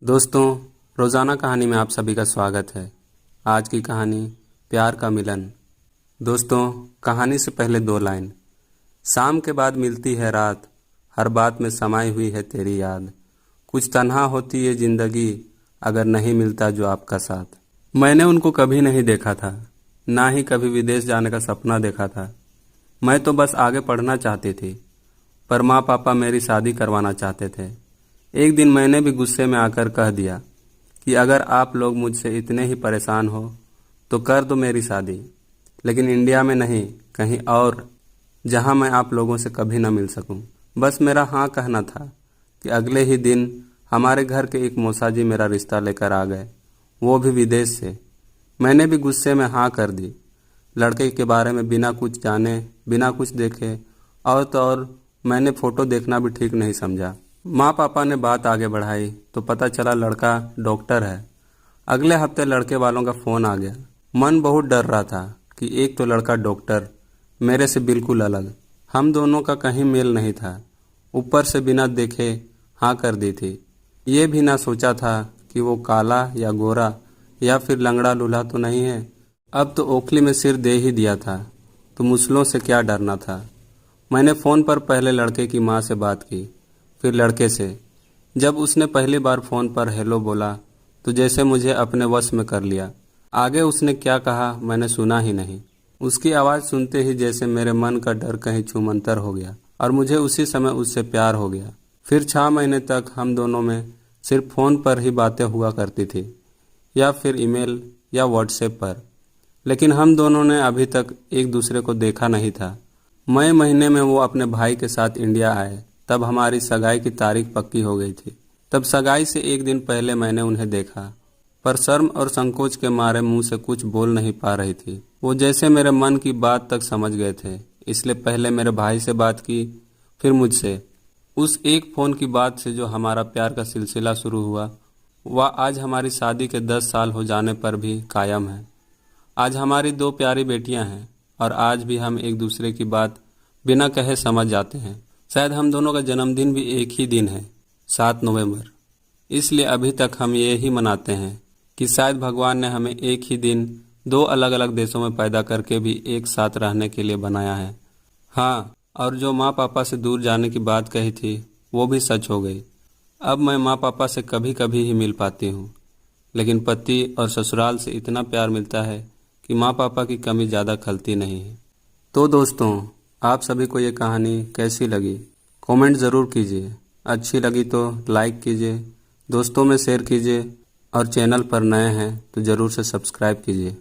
दोस्तों, रोज़ाना कहानी में आप सभी का स्वागत है। आज की कहानी प्यार का मिलन। दोस्तों, कहानी से पहले दो लाइन। शाम के बाद मिलती है रात, हर बात में समाई हुई है तेरी याद। कुछ तन्हा होती है ज़िंदगी, अगर नहीं मिलता जो आपका साथ। मैंने उनको कभी नहीं देखा था, ना ही कभी विदेश जाने का सपना देखा था। मैं तो बस आगे पढ़ना चाहती थी, पर माँ पापा मेरी शादी करवाना चाहते थे। एक दिन मैंने भी गुस्से में आकर कह दिया कि अगर आप लोग मुझसे इतने ही परेशान हो तो कर दो मेरी शादी, लेकिन इंडिया में नहीं, कहीं और, जहां मैं आप लोगों से कभी न मिल सकूं। बस मेरा हाँ कहना था कि अगले ही दिन हमारे घर के एक मौसा जी मेरा रिश्ता लेकर आ गए, वो भी विदेश से। मैंने भी गुस्से में हाँ कर दी। लड़के के बारे में बिना कुछ जाने, बिना कुछ देखे, और तो और मैंने फ़ोटो देखना भी ठीक नहीं समझा। माँ पापा ने बात आगे बढ़ाई तो पता चला लड़का डॉक्टर है। अगले हफ्ते लड़के वालों का फ़ोन आ गया। मन बहुत डर रहा था कि एक तो लड़का डॉक्टर, मेरे से बिल्कुल अलग, हम दोनों का कहीं मेल नहीं था। ऊपर से बिना देखे हाँ कर दी थी। ये भी ना सोचा था कि वो काला या गोरा या फिर लंगड़ा लूल्हा तो नहीं है। अब तो ओखली में सिर दे ही दिया था, तो मुसलों से क्या डरना था। मैंने फ़ोन पर पहले लड़के की माँ से बात की, फिर लड़के से। जब उसने पहली बार फ़ोन पर हेलो बोला तो जैसे मुझे अपने वश में कर लिया। आगे उसने क्या कहा मैंने सुना ही नहीं। उसकी आवाज़ सुनते ही जैसे मेरे मन का डर कहीं छूमंतर हो गया और मुझे उसी समय उससे प्यार हो गया। फिर 6 महीने तक हम दोनों में सिर्फ फ़ोन पर ही बातें हुआ करती थी, या फिर ईमेल या व्हाट्सएप पर, लेकिन हम दोनों ने अभी तक एक दूसरे को देखा नहीं था। मई महीने में वो अपने भाई के साथ इंडिया आए, तब हमारी सगाई की तारीख पक्की हो गई थी। तब सगाई से एक दिन पहले मैंने उन्हें देखा, पर शर्म और संकोच के मारे मुंह से कुछ बोल नहीं पा रही थी। वो जैसे मेरे मन की बात तक समझ गए थे, इसलिए पहले मेरे भाई से बात की, फिर मुझसे। उस एक फ़ोन की बात से जो हमारा प्यार का सिलसिला शुरू हुआ, वह आज हमारी शादी के 10 साल हो जाने पर भी कायम है। आज हमारी 2 प्यारी बेटियां हैं और आज भी हम एक दूसरे की बात बिना कहे समझ जाते हैं। शायद हम दोनों का जन्मदिन भी एक ही दिन है, 7 नवंबर। इसलिए अभी तक हम ये ही मनाते हैं कि शायद भगवान ने हमें एक ही दिन 2 अलग अलग देशों में पैदा करके भी एक साथ रहने के लिए बनाया है। हाँ, और जो माँ पापा से दूर जाने की बात कही थी वो भी सच हो गई। अब मैं माँ पापा से कभी कभी ही मिल पाती हूँ, लेकिन पति और ससुराल से इतना प्यार मिलता है कि माँ पापा की कमी ज़्यादा खलती नहीं है। तो दोस्तों, आप सभी को ये कहानी कैसी लगी कमेंट ज़रूर कीजिए। अच्छी लगी तो लाइक कीजिए, दोस्तों में शेयर कीजिए, और चैनल पर नए हैं तो ज़रूर से सब्सक्राइब कीजिए।